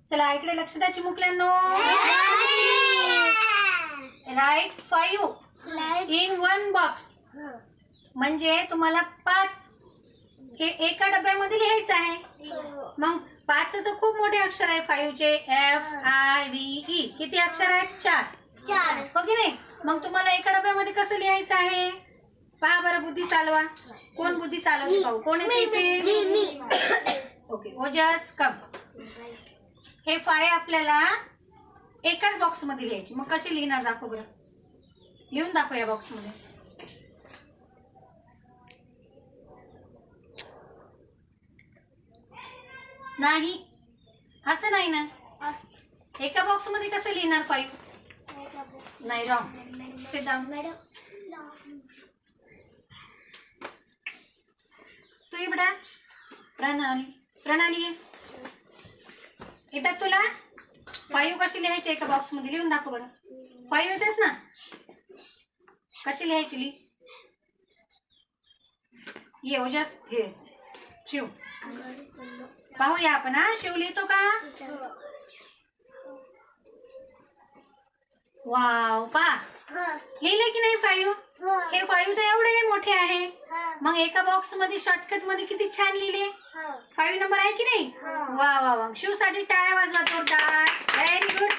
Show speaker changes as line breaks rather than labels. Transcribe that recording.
चला इकडे लक्ष द्या चिमुकल्यांनो. Right 5 in 1 box. म्हणजे तुम्हाला 5 हे एका डब्यामध्ये लिहायचं आहे. मग 5 तर खूप मोठे अक्षर आहे. 5 चे FIVE किती अक्षर आहेत? 4. हो की नाही? मग तुम्हाला एका डब्यामध्ये कसं लिहायचं आहे? पहा बरं, बुद्धी चालवा. कोण बुद्धी चालवते पाहू? कोण येते? ओके, ओजस कम. हे 5 आपल्याला एकाच बॉक्स मध्ये लिहायची. मग कशी लिहिणार दाखव बरं. लिहून दाखव या बॉक्स मध्ये. नाही, असं नाही ना. एका बॉक्स मध्ये कसं लिहिणार 5? नाही, रॉंग. Sit down. तू ये बेटा. प्रणाली येतात तुला? 5 कशी लिहायची एका बॉक्स मध्ये? लिहून दाखव बरं. 5 येतात ना, कशी लिहायची? ये ओजस. हे शिव पाहूया आपण. हा, शिव लिहितो का? वाव, पहा लिहिले की नाही 5? हे 5 तर एवढे मोठे आहे. मग एका बॉक्स मध्ये शॉर्टकट मध्ये किती छान लिहिले. 5 नंबर आहे की नाही? वा वा वा. शिव साठी टाळ्या वाजवा जोरदार. Very good.